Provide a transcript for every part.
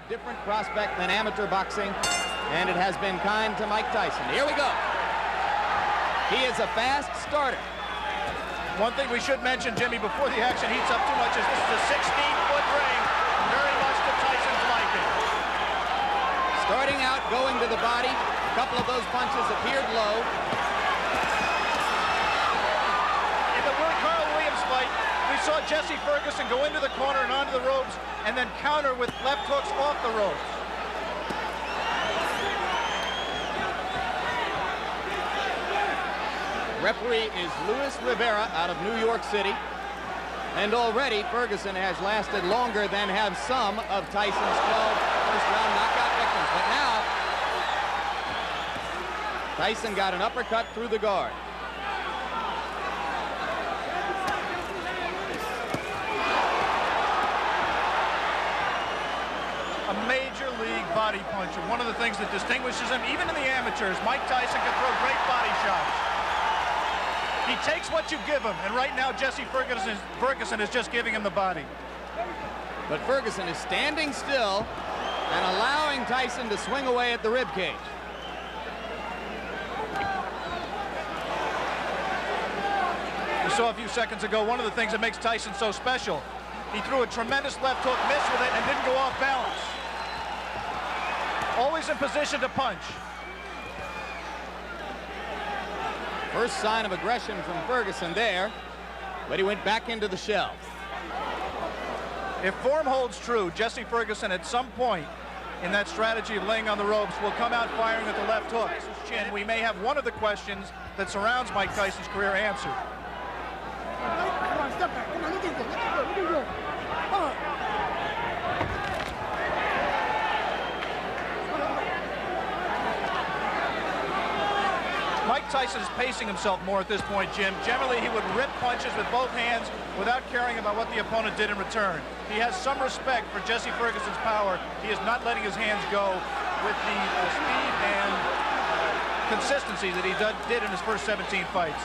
different prospect than amateur boxing, and it has been kind to Mike Tyson. Here we go. He is a fast starter. One thing we should mention, Jimmy, before the action heats up too much, is this is a 16-foot ring, very much to Tyson's liking. Starting out, going to the body. A couple of those punches appeared low. In the Carl Williams fight, we saw Jesse Ferguson go into the corner and onto the ropes, and then counter with left hooks off the ropes. Referee is Luis Rivera out of New York City. And already Ferguson has lasted longer than have some of Tyson's 12 first-round knockout victims. But now, Tyson got an uppercut through the guard. A major league body puncher. One of the things that distinguishes him, even in the amateurs, Mike Tyson can throw great body shots. He takes what you give him, and right now Jesse Ferguson is just giving him the body. But Ferguson is standing still and allowing Tyson to swing away at the ribcage. We saw a few seconds ago one of the things that makes Tyson so special. He threw a tremendous left hook, missed with it, and didn't go off balance. Always in position to punch. First sign of aggression from Ferguson there, but he went back into the shell. If form holds true, Jesse Ferguson at some point in that strategy of laying on the ropes will come out firing with the left hook. Chin, we may have one of the questions that surrounds Mike Tyson's career answered. Come on, step back. Come on, look at go. Come on. Mike Tyson is pacing himself more at this point, Jim. Generally, he would rip punches with both hands without caring about what the opponent did in return. He has some respect for Jesse Ferguson's power. He is not letting his hands go with the speed and consistency that he did in his first 17 fights.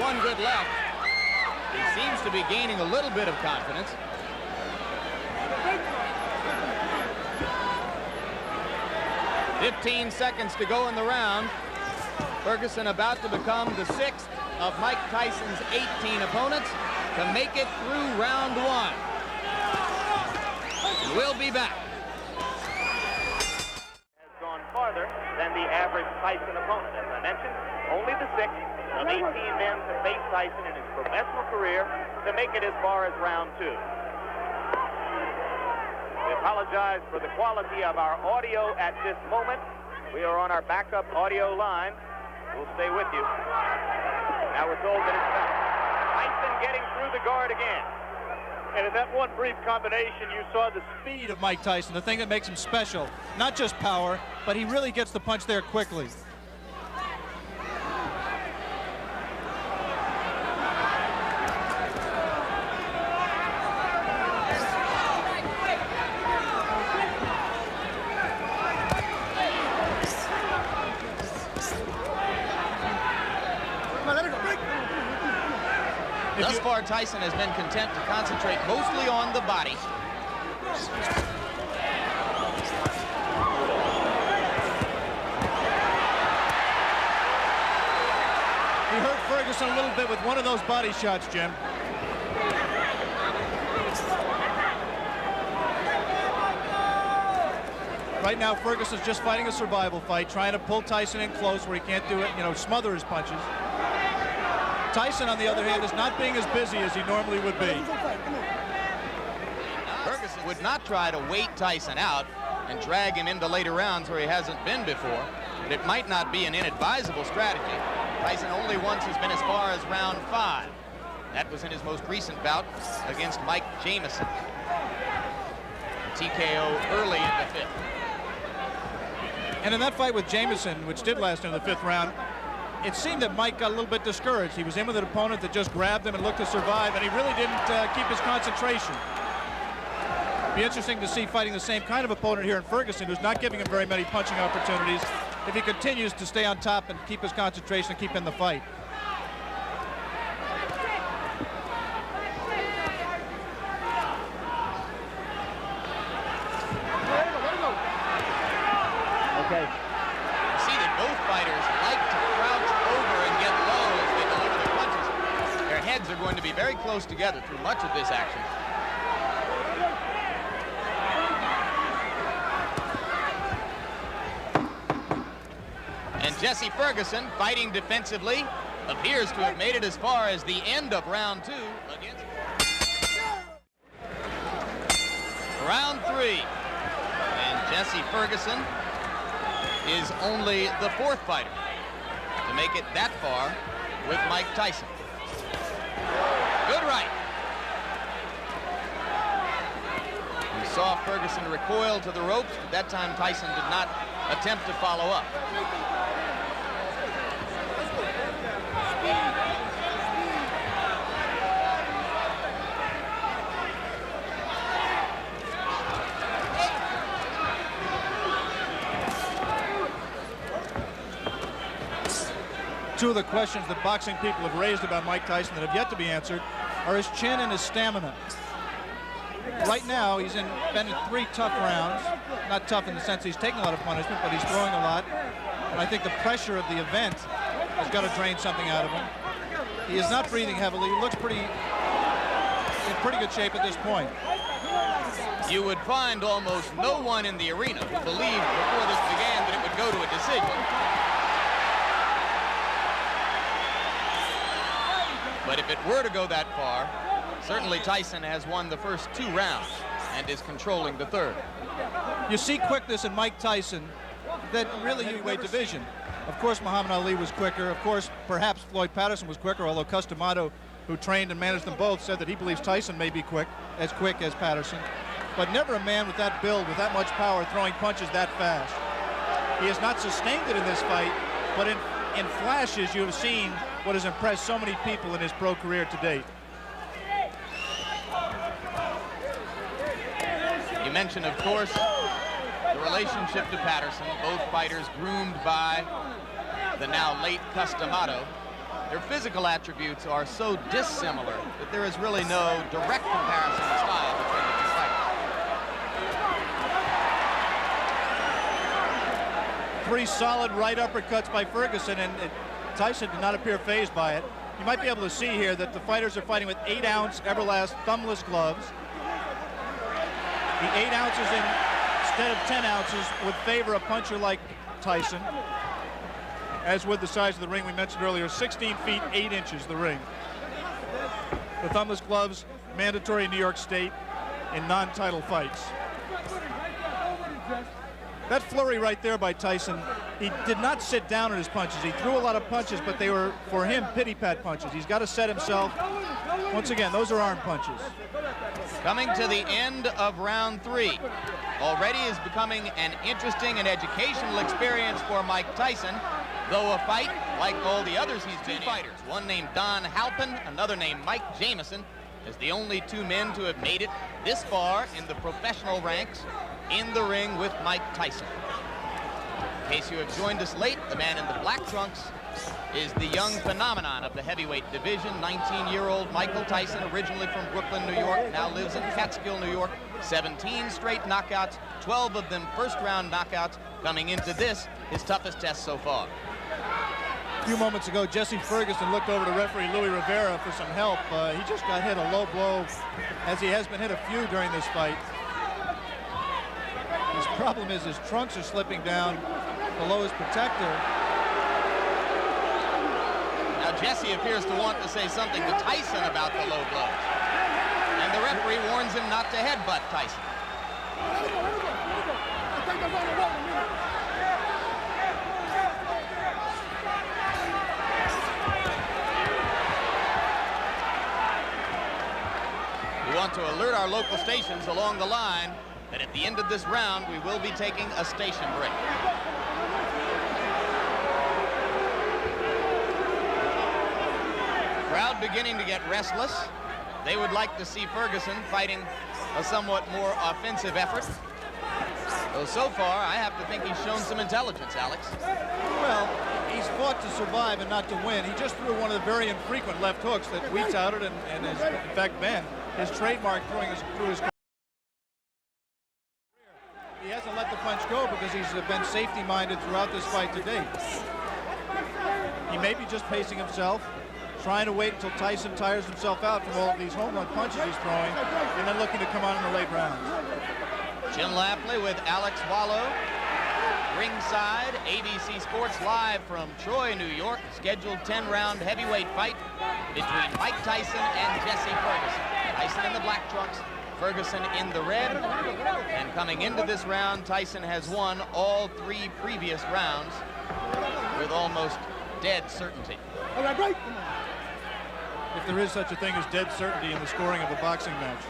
One good left. He seems to be gaining a little bit of confidence. "15 seconds to go in the round. Ferguson about to become the 6th of Mike Tyson's 18 opponents to make it through round 1. We'll be back. Has gone farther than the average Tyson opponent. As I mentioned, only the 6th of 18 men to face Tyson in his professional career to make it as far as round 2. We apologize for the quality of our audio at this moment. We are on our backup audio line. We'll stay with you. Now we're told that it's done. Tyson getting through the guard again. And in that one brief combination, you saw the speed of Mike Tyson, the thing that makes him special. Not just power, but he really gets the punch there quickly. Thus far, Tyson has been content to concentrate mostly on the body. He hurt Ferguson a little bit with one of those body shots, Jim. Right now, Ferguson's just fighting a survival fight, trying to pull Tyson in close where he can't do it, smother his punches. Tyson, on the other hand, is not being as busy as he normally would be. Ferguson would not try to wait Tyson out and drag him into later rounds where he hasn't been before, but it might not be an inadvisable strategy. Tyson only once has been as far as round 5. That was in his most recent bout against Mike Jamison. TKO early in the 5th. And in that fight with Jamison, which did last into the 5th round, it seemed that Mike got a little bit discouraged. He was in with an opponent that just grabbed him and looked to survive, and he really didn't keep his concentration. Be interesting to see fighting the same kind of opponent here in Ferguson, who's not giving him very many punching opportunities, if he continues to stay on top and keep his concentration and keep in the fight. Okay. You see that both fighters like to crouch over and get low as they deliver their punches. Their heads are going to be very close together through much of this action. And Jesse Ferguson, fighting defensively, appears to have made it as far as the end of round 2 against round 3. And Jesse Ferguson is only the 4th fighter to make it that far with Mike Tyson. Good right. We saw Ferguson recoil to the ropes, but that time Tyson did not attempt to follow up. Two of the questions that boxing people have raised about Mike Tyson that have yet to be answered are his chin and his stamina. Right now, he's been in 3 tough rounds. Not tough in the sense he's taking a lot of punishment, but he's throwing a lot. And I think the pressure of the event has got to drain something out of him. He is not breathing heavily. He looks in pretty good shape at this point. You would find almost no one in the arena who believed before this began that it would go to a decision. But if it were to go that far, certainly Tyson has won the first 2 rounds and is controlling the 3rd. You see quickness in Mike Tyson that really heavyweight division. Of course, Muhammad Ali was quicker. Of course, perhaps Floyd Patterson was quicker, although Customato, who trained and managed them both, said that he believes Tyson may be quick as Patterson. But never a man with that build, with that much power, throwing punches that fast. He has not sustained it in this fight, but in flashes you have seen what has impressed so many people in his pro career to date. You mentioned, of course, the relationship to Patterson. Both fighters groomed by the now late Customato. Their physical attributes are so dissimilar that there is really no direct comparison in style between the 2 fighters. 3 solid right uppercuts by Ferguson, and Tyson did not appear phased by it. You might be able to see here that the fighters are fighting with 8-ounce Everlast thumbless gloves. The 8 ounces instead of 10 ounces would favor a puncher like Tyson, as with the size of the ring we mentioned earlier, 16 feet 8 inches the ring. The thumbless gloves mandatory in New York State in non-title fights. That flurry right there by Tyson, he did not sit down on his punches. He threw a lot of punches, but they were, for him, pity-pat punches. He's got to set himself. Once again, those are arm punches. Coming to the end of round 3. Already is becoming an interesting and educational experience for Mike Tyson, though a fight like all the others he's been in. 2 fighters, one named Don Halpin, another named Mike Jamison, as the only 2 men to have made it this far in the professional ranks in the ring with Mike Tyson. In case you have joined us late, the man in the black trunks is the young phenomenon of the heavyweight division, 19-year-old Michael Tyson, originally from Brooklyn, New York, now lives in Catskill, New York. 17 straight knockouts, 12 of them first-round knockouts, coming into this, his toughest test so far. A few moments ago, Jesse Ferguson looked over to referee Louis Rivera for some help. He just got hit a low blow, as he has been hit a few during this fight. His problem is his trunks are slipping down below his protector. Now Jesse appears to want to say something to Tyson about the low blows. And the referee warns him not to headbutt Tyson. We want to alert our local stations along the line that at the end of this round, we will be taking a station break. Crowd beginning to get restless. they would like to see Ferguson fighting a somewhat more offensive effort. So far, I have to think he's shown some intelligence, Alex. Well, he's fought to survive and not to win. He just threw one of the very infrequent left hooks that weeds out it and has, in fact, been his trademark through his career. He hasn't let the punch go because he's been safety-minded throughout this fight to date. He may be just pacing himself, trying to wait until Tyson tires himself out from all of these home run punches he's throwing, and then looking to come on in the late rounds. Jim Lafley with Alex Wallow, ringside, ABC Sports live from Troy, New York. Scheduled 10-round heavyweight fight between Mike Tyson and Jesse Ferguson. Tyson in the black trunks, Ferguson in the red. And coming into this round, Tyson has won all 3 previous rounds with almost dead certainty. If there is such a thing as dead certainty in the scoring of a boxing match.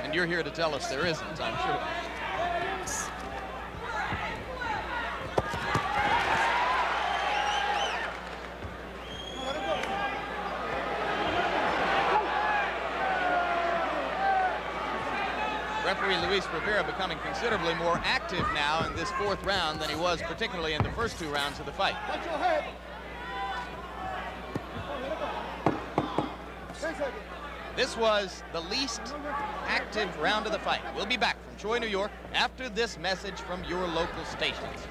And you're here to tell us there isn't, I'm sure. Referee Luis Rivera becoming considerably more active now in this 4th round than he was particularly in the first 2 rounds of the fight. Watch your head. This was the least active round of the fight. We'll be back from Troy, New York after this message from your local stations.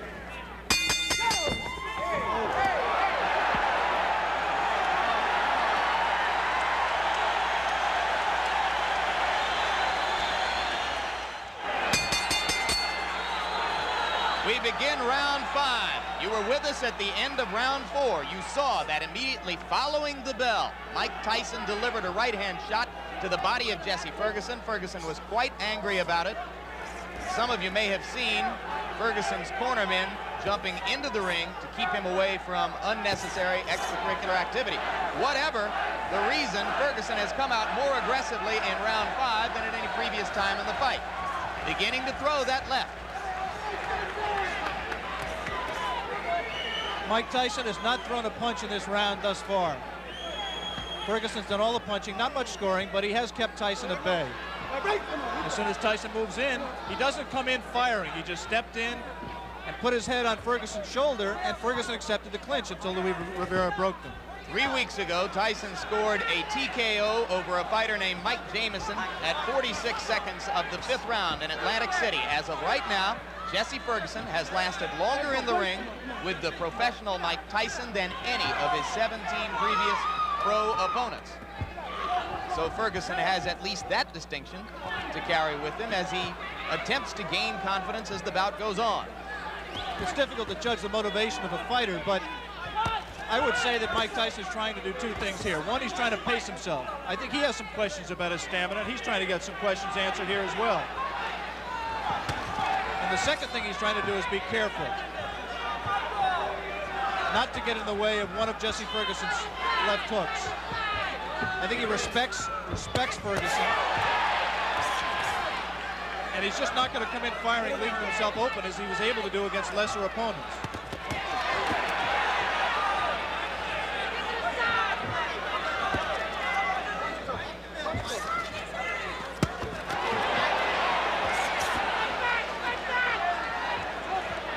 We begin round 5. You were with us at the end of round 4. You saw that immediately following the bell, Mike Tyson delivered a right-hand shot to the body of Jesse Ferguson. Ferguson was quite angry about it. Some of you may have seen Ferguson's cornermen jumping into the ring to keep him away from unnecessary extracurricular activity. Whatever the reason, Ferguson has come out more aggressively in round 5 than at any previous time in the fight. Beginning to throw that left. Mike Tyson has not thrown a punch in this round thus far. Ferguson's done all the punching, not much scoring, but he has kept Tyson at bay. As soon as Tyson moves in, he doesn't come in firing. He just stepped in and put his head on Ferguson's shoulder, and Ferguson accepted the clinch until Luis Rivera broke them. 3 weeks ago, Tyson scored a TKO over a fighter named Mike Jamison at 46 seconds of the 5th round in Atlantic City. As of right now, Jesse Ferguson has lasted longer in the ring with the professional Mike Tyson than any of his 17 previous pro opponents. So Ferguson has at least that distinction to carry with him as he attempts to gain confidence as the bout goes on. It's difficult to judge the motivation of a fighter, but I would say that Mike Tyson is trying to do 2 things here. One, he's trying to pace himself. I think he has some questions about his stamina, and he's trying to get some questions answered here as well. And the second thing he's trying to do is be careful not to get in the way of one of Jesse Ferguson's left hooks. I think he respects Ferguson, and he's just not going to come in firing, leaving himself open as he was able to do against lesser opponents.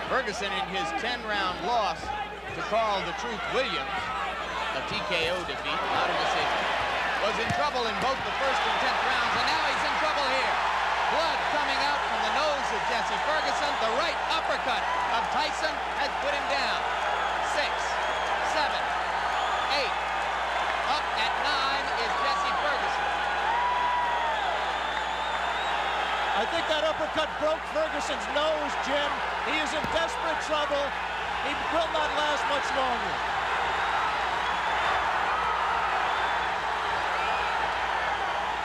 Ferguson, in his 10-round loss to Carl the Truth Williams, a TKO defeat, not a decision, was in trouble in both the 1st and 10th rounds, and now he's in trouble here. Blood coming out from the nose of Jesse Ferguson. The right uppercut of Tyson has put him down. 6, 7, 8. Up at 9 is Jesse Ferguson. I think that uppercut broke Ferguson's nose, Jim. He is in desperate trouble. He will not last much longer.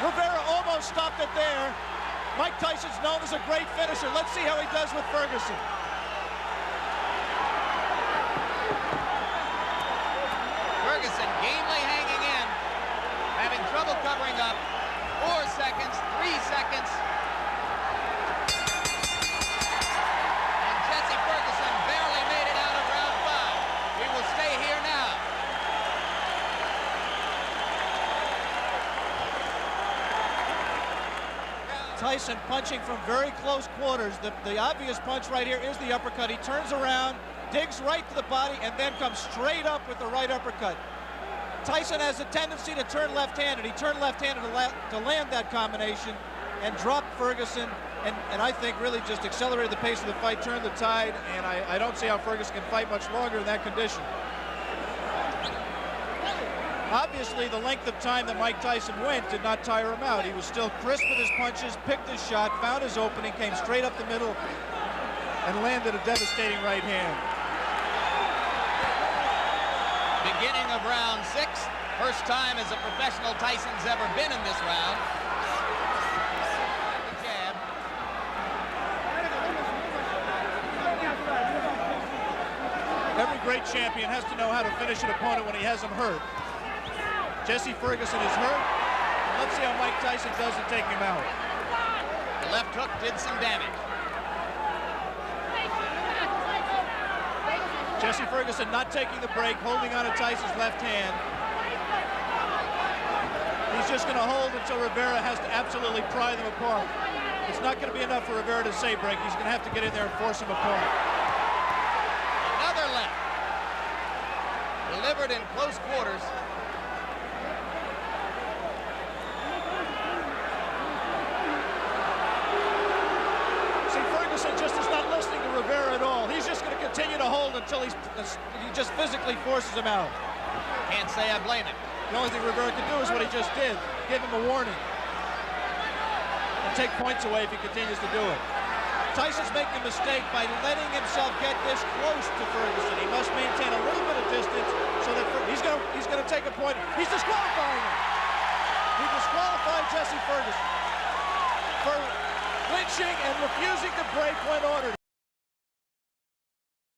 Rivera almost stopped it there. Mike Tyson's known as a great finisher. Let's see how he does with Ferguson. Ferguson gamely hanging in, having trouble covering up. 4 seconds, 3 seconds. And Jesse Ferguson barely made it out of round 5. We will stay here now. Tyson punching from very close quarters. The obvious punch right here is the uppercut. He turns around, digs right to the body, and then comes straight up with the right uppercut. Tyson has a tendency to turn left-handed. He turned left-handed to land that combination and dropped Ferguson, and I think really just accelerated the pace of the fight, turned the tide, and I don't see how Ferguson can fight much longer in that condition. Obviously, the length of time that Mike Tyson went did not tire him out. He was still crisp with his punches, picked his shot, found his opening, came straight up the middle, and landed a devastating right hand. Beginning of round 6. First time as a professional Tyson's ever been in this round. Jab. Every great champion has to know how to finish an opponent when he has him hurt. Jesse Ferguson is hurt. Let's see how Mike Tyson does to take him out. The left hook did some damage. Jesse Ferguson not taking the break, holding on to Tyson's left hand. He's just going to hold until Rivera has to absolutely pry them apart. It's not going to be enough for Rivera to say break. He's going to have to get in there and force him apart. Another left. Delivered in close quarters. Just is not listening to Rivera at all. He's just going to continue to hold until he just physically forces him out. Can't say I blame him. The only thing Rivera can do is what he just did. Give him a warning. And take points away if he continues to do it. Tyson's making a mistake by letting himself get this close to Ferguson. He must maintain a little bit of distance so that he's going to take a point. He's disqualifying him. He disqualified Jesse Ferguson for clinching and refusing to break when ordered.